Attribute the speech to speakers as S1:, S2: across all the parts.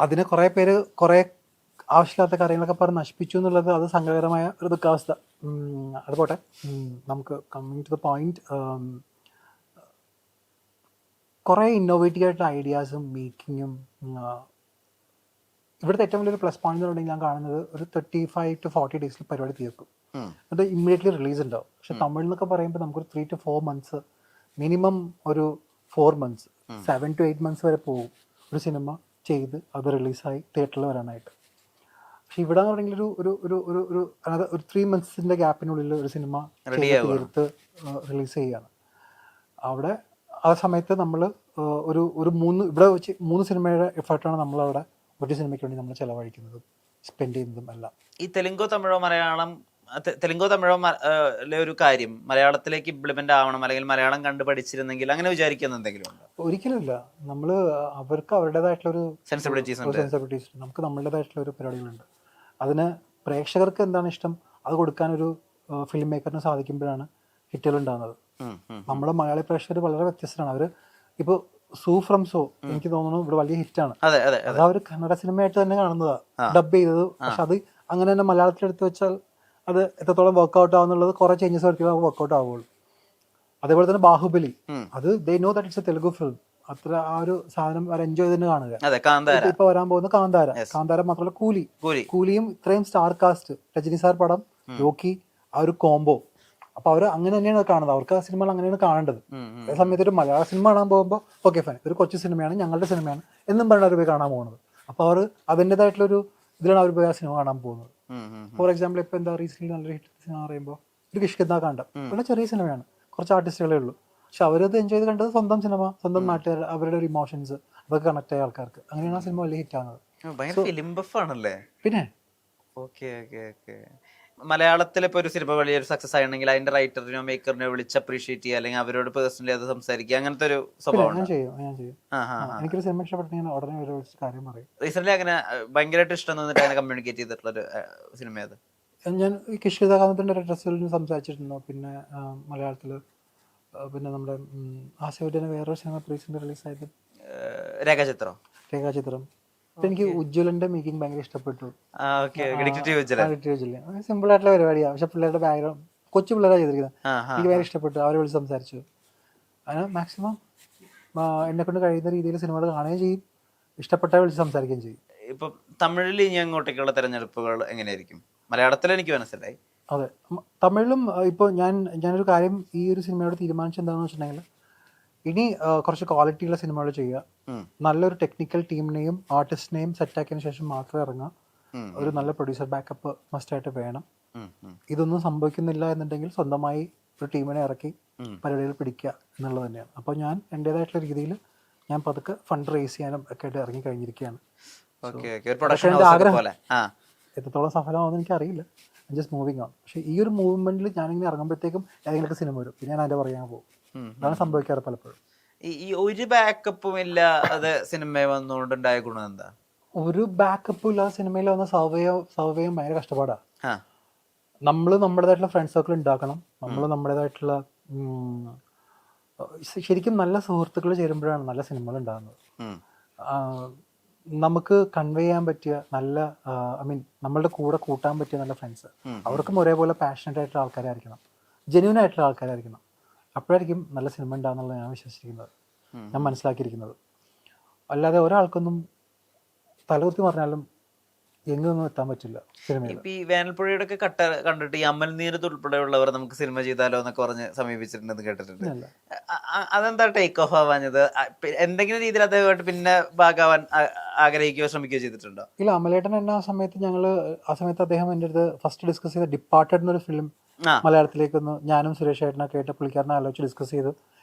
S1: അതിനെ കുറേ പേര് കുറേ ആവശ്യമില്ലാത്ത കാര്യങ്ങളൊക്കെ പറഞ്ഞ് നശിപ്പിച്ചു എന്നുള്ളത് അത് സങ്കടകരമായ ഒരു ദുഃഖാവസ്ഥ. അത് പോട്ടെ, നമുക്ക് കമ്മിങ് ടു ദ പോയിന്റ്, കുറേ ഇന്നോവേറ്റീവ് ആയിട്ടുള്ള ഐഡിയാസും മേക്കിങ്ങും. ഇവിടുത്തെ ഏറ്റവും വലിയൊരു പ്ലസ് പോയിന്റ് എന്നുണ്ടെങ്കിൽ ഞാൻ കാണുന്നത് ഒരു 35 to 40 ഡേയ്സിൽ പരിപാടി തീർക്കും. അത് ഇമ്മീഡിയറ്റ്ലി റിലീസ് ഉണ്ടാവും. പക്ഷെ തമിഴ് എന്നൊക്കെ പറയുമ്പോൾ നമുക്കൊരു 3 to 4 months, മിനിമം ഒരു 4 months, 7 to 8 months വരെ പോകും ഒരു സിനിമ ചെയ്ത് അത് റിലീസായി തിയേറ്ററിൽ വരാനായിട്ട്. പക്ഷെ ഇവിടെ എന്ന് പറഞ്ഞെങ്കിൽ ഒരു ഒരു ഒരു ഒരു ഒരു 3 months ഗ്യാപ്പിനുള്ളിൽ ഒരു സിനിമ തീർത്ത് റിലീസ് ചെയ്യുകയാണ്. അവിടെ ആ സമയത്ത് നമ്മൾ ഒരു ഇവിടെ വെച്ച് 3 സിനിമയുടെ എഫേർട്ടാണ് നമ്മളവിടെ ഒരു സിനിമയ്ക്ക് വേണ്ടി നമ്മൾ ചിലവഴിക്കുന്നതും സ്പെൻഡ് ചെയ്യുന്നതും എല്ലാം.
S2: ഈ തെലുങ്കോ തമിഴോ ഒരു കാര്യം മലയാളത്തിലേക്ക് ഇംപ്ലിമെന്റ് ആവണം, അല്ലെങ്കിൽ മലയാളം കണ്ടു പഠിച്ചിരുന്നെങ്കിൽ അങ്ങനെ വിചാരിക്കുന്ന എന്തെങ്കിലും ഉണ്ടോ?
S1: ഒരിക്കലുമില്ല. നമ്മൾ അവർക്ക് അവരുടേതായിട്ടുള്ളൊരു
S2: സെൻസിബിലിറ്റീസ്
S1: നമുക്ക് നമ്മളുടേതായിട്ടുള്ള ഒരു പരിപാടികളുണ്ട്. അതിന് പ്രേക്ഷകർക്ക് എന്താണ് ഇഷ്ടം അത് കൊടുക്കാനൊരു ഫിലിം മേക്കറിന് സാധിക്കുമ്പോഴാണ് ഹിറ്റുകൾ ഉണ്ടാകുന്നത്. നമ്മുടെ മലയാളി പ്രേക്ഷകർ വളരെ വ്യത്യസ്തരാണ്. അവർ ഇപ്പോൾ സൂ ഫ്രം സോ എനിക്ക് തോന്നുന്നു ഇവിടെ വലിയ ഹിറ്റാണ്. അത് അവർ കന്നഡ സിനിമയായിട്ട് തന്നെ കാണുന്നതാണ്, ഡബ് ചെയ്തത്. പക്ഷെ അത് അങ്ങനെ തന്നെ മലയാളത്തിൽ എടുത്തു വെച്ചാൽ അത് എത്രത്തോളം വർക്ക്ഔട്ട് ആവുന്നുള്ളത് കുറേ ചേഞ്ചസ് വരുത്തിയാൽ വർക്ക്ഔട്ട് ആവുള്ളൂ. അതേപോലെ തന്നെ ബാഹുബലി, അത് they know that it's A Telugu film. അത്ര ആ ഒരു സാധനം അവർ എൻജോയ് തന്നെ കാണുക. ഇപ്പൊ വരാൻ പോകുന്ന കാന്താര മാത്രമല്ല കൂലിയും ഇത്രയും സ്റ്റാർ കാസ്റ്റ്, രജനി സാർ പടം, രോക്കി, ആ ഒരു കോംബോ. അപ്പൊ അവർ അങ്ങനെ തന്നെയാണ് കാണുന്നത്. അവർക്ക് ആ സിനിമകൾ അങ്ങനെയാണ് കാണേണ്ടത്. അതേ സമയത്ത് ഒരു മലയാള സിനിമ കാണാൻ പോകുമ്പോൾ ഓക്കെ ഫൈൻ, ഒരു കൊച്ചു സിനിമയാണ്, ഞങ്ങളുടെ സിനിമയാണ് എന്നും പറഞ്ഞാൽ അവർ പോയി കാണാൻ പോകുന്നത്. അപ്പൊ അവർ അതിൻ്റെതായിട്ടുള്ളൊരു ഇതിലാണ് അവർ പോയി ആ സിനിമ കാണാൻ പോകുന്നത്. ഫോർ എക്സാമ്പിൾ ഇപ്പൊ എന്താ റീസെന്റ് നല്ലൊരു ഹിറ്റ് സിനിമ പറയുമ്പോൾ ഒരു കിഷ്കിന്ദ കാണ്ഡം, വളരെ ചെറിയ സിനിമയാണ്, കുറച്ച് ആർട്ടിസ്റ്റുകളേ ഉള്ളൂ. പക്ഷെ അവരത് എൻജോയ് ചെയ്ത് കണ്ടത് സ്വന്തം സിനിമ, സ്വന്തം നാട്ടുകാർ, അവരുടെ ഒരു ഇമോഷൻസ് അതൊക്കെ കണക്ട് ആയ ആൾക്കാർക്ക്. അങ്ങനെയാണ് ആ സിനിമ വലിയ ഹിറ്റ് ആകുന്നത്. പിന്നെ
S2: മലയാളത്തിൽ ഇപ്പോൾ ഒരു സിനിമ വലിയൊരു സക്സസ് ആണെങ്കിൽ അതിന്റെ റൈറ്ററിനോ മേക്കറിനോ വിളിച്ച് അപ്രീഷിയേറ്റ് ചെയ്യുക, അല്ലെങ്കിൽ അവരോട് പേഴ്സണലി അത് സംസാരിക്കുക, അങ്ങനത്തെ ഒരു സ്വഭാവം
S1: ഞാൻ ചെയ്യും. എനിക്കൊരു സിനിമ ഇഷ്ടപ്പെട്ട ഉടനെ വിളിച്ച് കാര്യം പറയും.
S2: റീസെന്റ് അങ്ങനെ ഭയങ്കരമായിട്ട് ഇഷ്ടം തോന്നിട്ട് അങ്ങനെ കമ്മ്യൂണിക്കേറ്റ് ചെയ്തിട്ടുള്ള ഒരു സിനിമ അത്
S1: ഞാൻ കിഷ്കിന്ദാകാന്ഡത്തിന്റെ ഒരു ഡ്രസ്സിൽ സംസാരിച്ചിട്ടുണ്ടോ. പിന്നെ മലയാളത്തില് പിന്നെ നമ്മുടെ ആസിഫിന്റെ വേറൊരു സിനിമ റീസെന്റ് റിലീസായത് രേഖാചിത്രം. എനിക്ക് ഉജ്ജ്വലന്റെ മേക്കിംഗ് ഭയങ്കര ഇഷ്ടപ്പെട്ടു. സിമ്പിൾ ആയിട്ടുള്ള പരിപാടിയാണ്, പക്ഷെ പിള്ളേരുടെ ബാക്ക്ഗ്രൗണ്ട് കൊച്ചു പിള്ളേരാണ് ചെയ്തിരിക്കുന്നത്. എനിക്ക് ഭയങ്കര ഇഷ്ടപ്പെട്ടു. അവരെ വിളിച്ച് സംസാരിച്ചു. അതിന് മാക്സിമം എന്നെ കൊണ്ട് കഴിയുന്ന രീതിയിൽ സിനിമകൾ കാണുകയും ചെയ്യും, ഇഷ്ടപ്പെട്ടാൽ വിളിച്ച് സംസാരിക്കുകയും ചെയ്യും.
S2: ഇപ്പൊ തമിഴിൽ ഇനി അങ്ങോട്ടേക്കുള്ള തെരഞ്ഞെടുപ്പുകൾ എങ്ങനെയായിരിക്കും? മലയാളത്തിൽ എനിക്ക് മനസ്സിലായി.
S1: അതെ, തമിഴിലും ഇപ്പോൾ ഞാനൊരു കാര്യം ഈ ഒരു സിനിമയോട് തീരുമാനിച്ചെന്താണെന്ന് വെച്ചിട്ടുണ്ടെങ്കിൽ, ഇനി കുറച്ച് ക്വാളിറ്റിയുള്ള സിനിമകൾ ചെയ്യുക, നല്ലൊരു ടെക്നിക്കൽ ടീമിനെയും ആർട്ടിസ്റ്റിനെയും സെറ്റാക്കിയതിനു ശേഷം മാത്രമേ ഇറങ്ങാം. ഒരു നല്ല പ്രൊഡ്യൂസർ ബാക്കപ്പ് മസ്റ്റായിട്ട് വേണം. ഇതൊന്നും സംഭവിക്കുന്നില്ല എന്നുണ്ടെങ്കിൽ സ്വന്തമായി ഒരു ടീമിനെ ഇറക്കി പരിപാടികൾ പിടിക്കുക എന്നുള്ളത് തന്നെയാണ്. അപ്പോൾ ഞാൻ എൻ്റെതായിട്ടുള്ള രീതിയിൽ ഞാൻ പതുക്കെ ഫണ്ട് റേസ് ചെയ്യാനും ഒക്കെ ആയിട്ട് ഇറങ്ങി കഴിഞ്ഞിരിക്കുകയാണ്. ആഗ്രഹം എത്രത്തോളം സഫലമാണെന്ന് എനിക്കറിയില്ല. Just moving on. പക്ഷേ ഈ ഒരു മൂവ്മെന്റിൽ ഞാനിങ്ങനെ ഇറങ്ങുമ്പോഴത്തേക്കും ഏതെങ്കിലും സിനിമ വരും, പിന്നെ ഞാൻ അതിന്റെ പറയാൻ പോകും. അതാണ് സംഭവിക്കാറ് പലപ്പോഴും.
S2: ഈ ഒരു ബാക്കപ്പും ഇല്ലാതെ സിനിമ വന്നുകൊണ്ടുണ്ടായ ഗുണം എന്താ?
S1: ഒരു ബാക്കപ്പും ഇല്ലാതെ സിനിമയിൽ വന്ന സർവൈവ് ഭയങ്കര കഷ്ടപ്പാടാണ്. നമ്മൾ നമ്മുടേതായിട്ടുള്ള ഫ്രണ്ട് സർക്കിൾ ഉണ്ടാക്കണം. നമ്മൾ നമ്മുടേതായിട്ടുള്ള ശരിക്കും നല്ല സുഹൃത്തുക്കൾ ചേരുമ്പോഴാണ് നല്ല സിനിമകൾ ഉണ്ടാകുന്നത്. നമുക്ക് കൺവേ ചെയ്യാൻ പറ്റിയ നല്ല നമ്മളുടെ കൂടെ കൂട്ടാൻ പറ്റിയ നല്ല ഫ്രണ്ട്സ്, അവർക്കും ഒരേപോലെ പാഷനറ്റ് ആയിട്ടുള്ള ആൾക്കാരായിരിക്കണം, ജെന്യൂൻ ആയിട്ടുള്ള ആൾക്കാരായിരിക്കണം. അപ്പോഴായിരിക്കും നല്ല സിനിമ ഉണ്ടാകുന്നുള്ള ഞാൻ വിശ്വസിക്കുന്നത്, ഞാൻ മനസ്സിലാക്കിയിരിക്കുന്നത്. അല്ലാതെ ഒരാൾക്കൊന്നും തലകുത്തി പറഞ്ഞാലും എങ്ങൊന്നും എത്താൻ പറ്റില്ല സിനിമയിൽ.
S2: ഈ വേനൽപ്പുഴയുടെ ഒക്കെ കട്ട കണ്ടിട്ട് ഈ അമൽ നീരത് ഉൾപ്പെടെയുള്ളവർ നമുക്ക് സിനിമ ചെയ്താലോ എന്നൊക്കെ പറഞ്ഞ് സമീപിച്ചിട്ടുണ്ടെന്ന് കേട്ടിട്ടുണ്ട്. അതെന്താ ടേക്ക് ഓഫ് ആവാഞ്ഞത്? എന്തെങ്കിലും രീതിയിൽ അദ്ദേഹമായിട്ട് പിന്നെ ഭാഗമാവാൻ ആഗ്രഹിക്കുകയോ ശ്രമിക്കുകയോ ചെയ്തിട്ടുണ്ടോ?
S1: ഇല്ല, അമലേട്ടൻ എന്നെ ആ സമയത്ത് അദ്ദേഹം എൻ്റെ അടുത്ത് ഫസ്റ്റ് ഡിസ്കസ് ചെയ്ത ഡിപ്പാർട്ടഡ് എന്നൊരു ഫിലിം മലയാളത്തിലേക്കൊന്ന് ഞാനും സുരേഷ് ഏട്ടനൊക്കെ ആയിട്ട് പുള്ളിക്കാരനെ ആലോചിച്ച് ഡിസ്കസ് ചെയ്ത്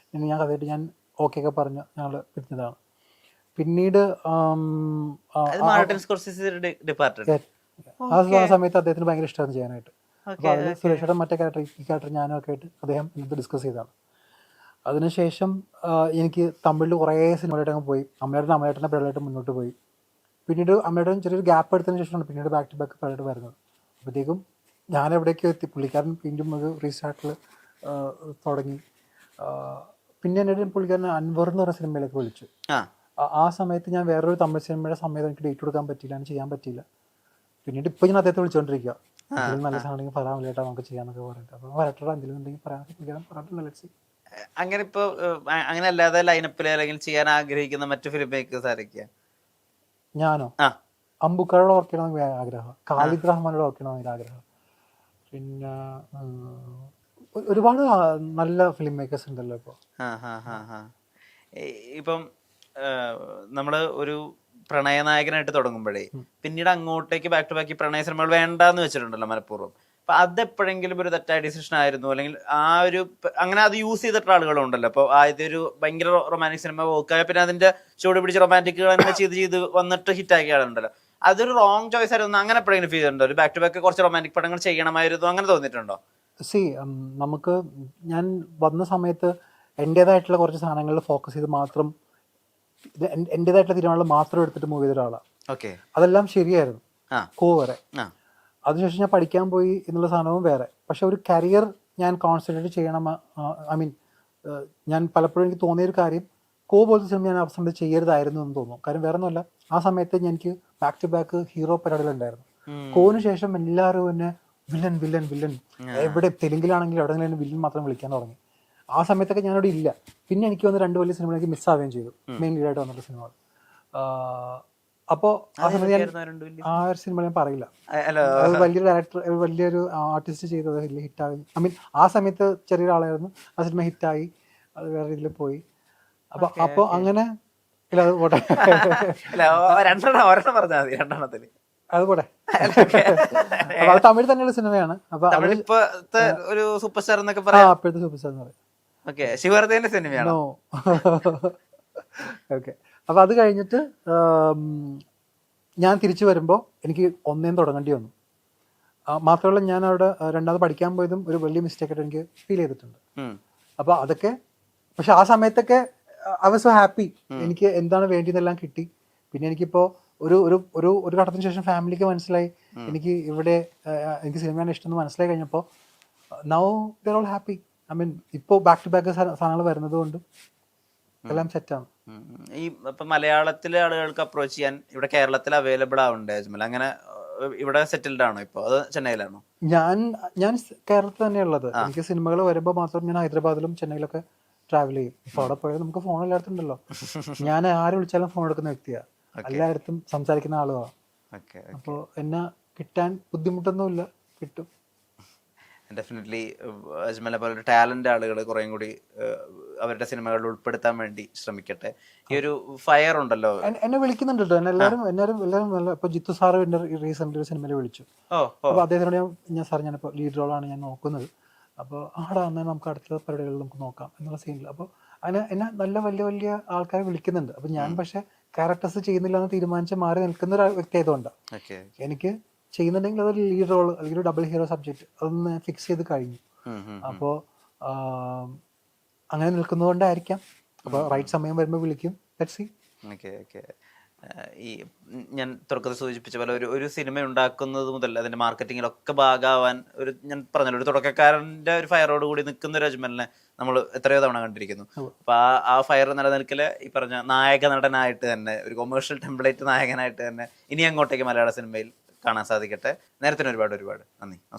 S1: ഞാൻ കഥയായിട്ട് ഞാൻ ഓക്കെ ഒക്കെ പറഞ്ഞ് ഞങ്ങൾ പിടിച്ചതാണ്. പിന്നീട് ആ സമയത്ത് അദ്ദേഹത്തിന് ഭയങ്കര ഇഷ്ടമാണ് ചെയ്യാനായിട്ട്. അപ്പോൾ അതിൽ സുരേഷയുടെ മറ്റേ ക്യാരക്ടർ ഞാനും ഒക്കെ ആയിട്ട് അദ്ദേഹം എന്നിട്ട് ഡിസ്കസ് ചെയ്തതാണ്. അതിനുശേഷം എനിക്ക് തമിഴിൽ കുറേ സിനിമകളായിട്ട് അങ്ങ് പോയി. അമലേട്ടൻ്റെ പരിപാടിയായിട്ട് മുന്നോട്ട് പോയി. പിന്നീട് അമലേട്ടൻ ചെറിയൊരു ഗ്യാപ്പ് എടുത്തതിന് ശേഷമാണ് പിന്നീട് ബാക്ക് ടു ബാക്ക് പരിപാടി വരുന്നത്. അപ്പോഴത്തേക്കും ഞാൻ എവിടേക്കോ എത്തി. പുള്ളിക്കാരൻ വീണ്ടും ഒരു റീസ്റ്റാർട്ടിൽ തുടങ്ങി. പിന്നെ എൻ്റെ പുള്ളിക്കാരൻ അൻവർ എന്ന് പറഞ്ഞ സിനിമയിലേക്ക് വിളിച്ചു. ആ സമയത്ത് ഞാൻ വേറൊരു തമിഴ് സിനിമയുടെ സമയത്ത് എനിക്ക് ഡേറ്റ് കൊടുക്കാൻ പറ്റിയില്ല, അങ്ങനെ ചെയ്യാൻ പറ്റിയില്ല. പിന്നീട് ഇപ്പോൾ ഞാൻ അദ്ദേഹത്തെ വിളിച്ചുകൊണ്ടിരിക്കുക, എന്തെങ്കിലും നല്ല സാധനം പറയാൻ വേണ്ടിയിട്ടാ നമുക്ക് ചെയ്യാന്നൊക്കെ പറഞ്ഞിട്ട്. അപ്പോൾ വരട്ടോടെ എന്തെങ്കിലും ഉണ്ടെങ്കിൽ പറയാൻ ലെറ്റ്സ്.
S2: അങ്ങനെ ഇപ്പൊ അങ്ങനെ അല്ലാതെ ലൈനപ്പിൽ അല്ലെങ്കിൽ ചെയ്യാൻ ആഗ്രഹിക്കുന്ന മറ്റു ഫിലിം മേക്കേഴ്സ് ആരൊക്കെയാ?
S1: ഞാനോ?
S2: ആ
S1: അമ്പുക്കാരോട് വർക്ക് ചെയ്യണമെന്ന് ആഗ്രഹം, ഖാലിദ് റഹ്മാനോട് വർക്ക് ചെയ്യണമെന്ന് ആഗ്രഹം. പിന്നെ ഒരുപാട് നല്ല ഫിലിം മേക്കേഴ്സ് ഉണ്ടല്ലോ ഇപ്പോൾ.
S2: ഇപ്പം നമ്മള് ഒരു പ്രണയനായകനായിട്ട് തുടങ്ങുമ്പോഴേ പിന്നീട് അങ്ങോട്ടേക്ക് ബാക്ക് ടു ബാക്ക് പ്രണയ സിനിമകൾ വേണ്ടാന്ന് വെച്ചിട്ടുണ്ടല്ലോ മനഃപൂർവ്വം. അപ്പൊ അതെപ്പോഴെങ്കിലും ഒരു തെറ്റായ ഡിസിഷൻ ആയിരുന്നു, അല്ലെങ്കിൽ ആ ഒരു അങ്ങനെ അത് യൂസ് ചെയ്തിട്ടുള്ള ആളുകളുണ്ടല്ലോ. അപ്പോൾ ആദ്യത്തെ ഒരു ഭയങ്കര റൊമാൻറ്റിക് സിനിമ വോക്കായ പിന്നെ അതിന്റെ ചൂട് പിടിച്ച് റൊമാൻറ്റിക്കുകൾ തന്നെ ചെയ്ത് വന്നിട്ട് ഹിറ്റാക്കിയ ആളുണ്ടല്ലോ. അതൊരു റോങ് ചോയ്സ് ആയിരുന്നു, അങ്ങനെ എപ്പോഴെങ്കിലും ഫീൽ ചെയ്തിട്ടുണ്ടോ? ഒരു ബാക്ക് ടു ബാക്ക് കുറച്ച് റൊമാൻറ്റിക് പടങ്ങൾ ചെയ്യണമായിരുന്നു, അങ്ങനെ തോന്നിയിട്ടുണ്ടോ?
S1: നമുക്ക് ഞാൻ വന്ന സമയത്ത് എൻ്റേതായിട്ടുള്ള കുറച്ച് സാധനങ്ങളിൽ ഫോക്കസ് ചെയ്ത് മാത്രം എൻ്റേതായിട്ടുള്ള തീരുമാനങ്ങൾ മാത്രം എടുത്തിട്ട് മൂവ് ചെയ്ത ഒരാളാണ്.
S2: ഓക്കെ,
S1: അതെല്ലാം ശരിയായിരുന്നു കോ വരെ. അതിനുശേഷം ഞാൻ പഠിക്കാൻ പോയി എന്നുള്ള സാധനവും വേറെ. പക്ഷെ ഒരു കരിയർ ഞാൻ കോൺസെൻട്രേറ്റ് ചെയ്യണം. ഐ മീൻ ഞാൻ പലപ്പോഴും എനിക്ക് തോന്നിയൊരു കാര്യം, കോ പോലത്തെ സിനിമ ഞാൻ ആ സമയത്ത് ചെയ്യരുതായിരുന്നു എന്ന് തോന്നുന്നു. കാര്യം വേറെ ഒന്നുമല്ല, ആ സമയത്ത് എനിക്ക് ബാക്ക് ടു ബാക്ക് ഹീറോ പരിപാടികളുണ്ടായിരുന്നു. കോവിന് ശേഷം എല്ലാവരും എന്നെ വില്ലൻ വില്ലൻ വില്ലൻ, എവിടെ തെലുങ്കിലാണെങ്കിലും എവിടെയെങ്കിലും വില്ലൻ മാത്രം വിളിക്കാൻ തുടങ്ങി. ആ സമയത്തൊക്കെ ഞാനവിടെ ഇല്ല. പിന്നെ എനിക്ക് വന്ന് 2 വലിയ സിനിമ എനിക്ക് മിസ്സാവുകയും ചെയ്തു, മെയിൻ ലീഡായിട്ട് വന്നിട്ട് സിനിമകൾ. അപ്പോൾ ആ സമയത്ത് ഞാൻ ആ ഒരു സിനിമ ഞാൻ പറയില്ല, അത് വലിയൊരു ഡയറക്ടർ, വലിയൊരു ആർട്ടിസ്റ്റ് ചെയ്തത് ഹിറ്റായി. ഐ മീൻ ആ സമയത്ത് ചെറിയൊരാളായിരുന്നു, ആ സിനിമ ഹിറ്റായി, അത് വേറെ രീതിയിൽ പോയി. അപ്പോൾ അങ്ങനെ ഇല്ല, അത് പോട്ടെ, അത് പോട്ടെ. അപ്പൊ അത് തമിഴ് തന്നെയുള്ള സിനിമയാണ്. അപ്പൊ
S2: ഒരു സൂപ്പർ സ്റ്റാർ എന്നൊക്കെ പറയാം,
S1: അപ്പോഴത്തെ സൂപ്പർ സ്റ്റാർ എന്ന് പറയും.
S2: ശിവഹൃദയന്റെ സിനിമയാണോ?
S1: ഓക്കെ. അപ്പൊ അത് കഴിഞ്ഞിട്ട് ഞാൻ തിരിച്ചു വരുമ്പോൾ എനിക്ക് ഒന്നേന്ന് തുടങ്ങേണ്ടി വന്നു. മാത്രമല്ല ഞാൻ അവിടെ രണ്ടാമത് പഠിക്കാൻ പോയതും ഒരു വലിയ മിസ്റ്റേക്ക് ആയിട്ട് എനിക്ക് ഫീൽ ചെയ്തിട്ടുണ്ട്. അപ്പൊ അതൊക്കെ, പക്ഷെ ആ സമയത്തൊക്കെ ഐ വാസ് സോ ഹാപ്പി, എനിക്ക് എന്താണ് വേണ്ടിയതെല്ലാം കിട്ടി. പിന്നെ എനിക്കിപ്പോ ഒരു ഒരു ഒരു ഒരു ഘട്ടത്തിന് ശേഷം ഫാമിലിക്ക് മനസ്സിലായി എനിക്ക് ഇവിടെ എനിക്ക് സിനിമയാണ് ഇഷ്ടം എന്ന് മനസ്സിലായി കഴിഞ്ഞപ്പോൾ now they are all happy. I mean ഇപ്പോൾ ബാക്ക് ടു ബാക്ക് സാധനങ്ങൾ വരുന്നത് കൊണ്ട് എല്ലാം സെറ്റാണ്.
S2: ഈ ഇപ്പൊ മലയാളത്തിലെ ആളുകൾക്ക് അപ്രോച്ച് ചെയ്യാൻ ഇവിടെ കേരളത്തിൽ അവൈലബിൾ ആവുന്നുണ്ട് അജ്മൽ? അങ്ങനെ ഇവിടെ സെറ്റിൽഡ് ആണോ ഇപ്പോൾ, അത് ചെന്നൈയിലാണോ?
S1: ഞാൻ കേരളത്തിൽ തന്നെയുള്ളത്. എനിക്ക് സിനിമകൾ വരുമ്പോൾ മാത്രം ഞാൻ ഹൈദരാബാദിലും ചെന്നൈയിലൊക്കെ ട്രാവൽ ചെയ്യും. ഇപ്പൊ അവിടെ പോയാൽ നമുക്ക് ഫോൺ എല്ലായിടത്തും ഉണ്ടല്ലോ. ഞാൻ ആര് വിളിച്ചാലും ഫോൺ എടുക്കുന്ന വ്യക്തിയാണ്, എല്ലായിടത്തും സംസാരിക്കുന്ന ആളുകളാണ്. അപ്പോൾ എന്നെ കിട്ടാൻ ബുദ്ധിമുട്ടൊന്നുമില്ല, കിട്ടും.
S2: ഡെഫിനറ്റ്ലി അജ്മലിനെ പോലെ ടാലന്റ് ആളുകൾ കുറേയും കൂടി അവരുടെ സിനിമകളിൽ ഉൾപ്പെടുത്താൻ വേണ്ടി ശ്രമിക്കട്ടെ. ഈ ഒരു ഫയർ ഉണ്ടല്ലോ,
S1: എന്നെ വിളിക്കുന്നുണ്ട് കേട്ടോ, എല്ലാവരും നല്ല. ഇപ്പൊ ജിത്തു സാറ് എന്റെ റീസെന്റ് ഒരു സിനിമയിൽ വിളിച്ചു. അപ്പൊ അദ്ദേഹത്തിനോട് ഞാൻ സാർ ഞാനിപ്പോ ലീഡ് റോളാണ് ഞാൻ നോക്കുന്നത്, അപ്പോൾ ആടാ എന്നാൽ നമുക്ക് അടുത്ത പരിപാടികളിൽ നമുക്ക് നോക്കാം എന്നുള്ള സീനിൽ. അപ്പോൾ എന്നെ നല്ല വലിയ വലിയ ആൾക്കാരെ വിളിക്കുന്നുണ്ട്. അപ്പൊ ഞാൻ പക്ഷെ ക്യാരക്ടേഴ്സ് ചെയ്യുന്നില്ല എന്ന് തീരുമാനിച്ച് മാറി നിൽക്കുന്ന ഒരു വ്യക്തി ആയതുകൊണ്ടാണ്. എനിക്ക് ചെയ്യുന്നുണ്ടെങ്കിൽ അതൊരു ലീഡ് റോൾ അല്ലെങ്കിൽ ഒരു ഡബിൾ ഹീറോ സബ്ജക്റ്റ് അതൊന്ന് ഫിക്സ് ചെയ്ത് കഴിഞ്ഞു. അപ്പോൾ അങ്ങനെ നിൽക്കുന്നതുകൊണ്ടായിരിക്കാം. അപ്പോൾ റൈറ്റ് സമയം വരുമ്പോൾ വിളിക്കും. Let's see.
S2: ഈ ഞാൻ തുടക്കത്തിൽ സൂചിപ്പിച്ച പോലെ ഒരു സിനിമ ഉണ്ടാക്കുന്നത് മുതൽ അതിന്റെ മാർക്കറ്റിങ്ങിലൊക്കെ ഭാഗമാവാൻ ഒരു ഞാൻ പറഞ്ഞല്ലോ ഒരു തുടക്കക്കാരന്റെ ഒരു ഫയറോട് കൂടി നിൽക്കുന്ന ഒരു അജ്മലിനെ നമ്മൾ എത്രയോ തവണ കണ്ടിരിക്കുന്നു. അപ്പൊ ആ ഫയർ നിലനിൽക്കല് ഈ പറഞ്ഞ നായക നടനായിട്ട് തന്നെ ഒരു കൊമേഴ്ഷ്യൽ ടെംപ്ലേറ്റ് നായകനായിട്ട് തന്നെ ഇനി അങ്ങോട്ടേക്ക് മലയാള സിനിമയിൽ കാണാൻ സാധിക്കട്ടെ. നേരത്തിന് ഒരുപാട് നന്ദി. നമസ്കാരം.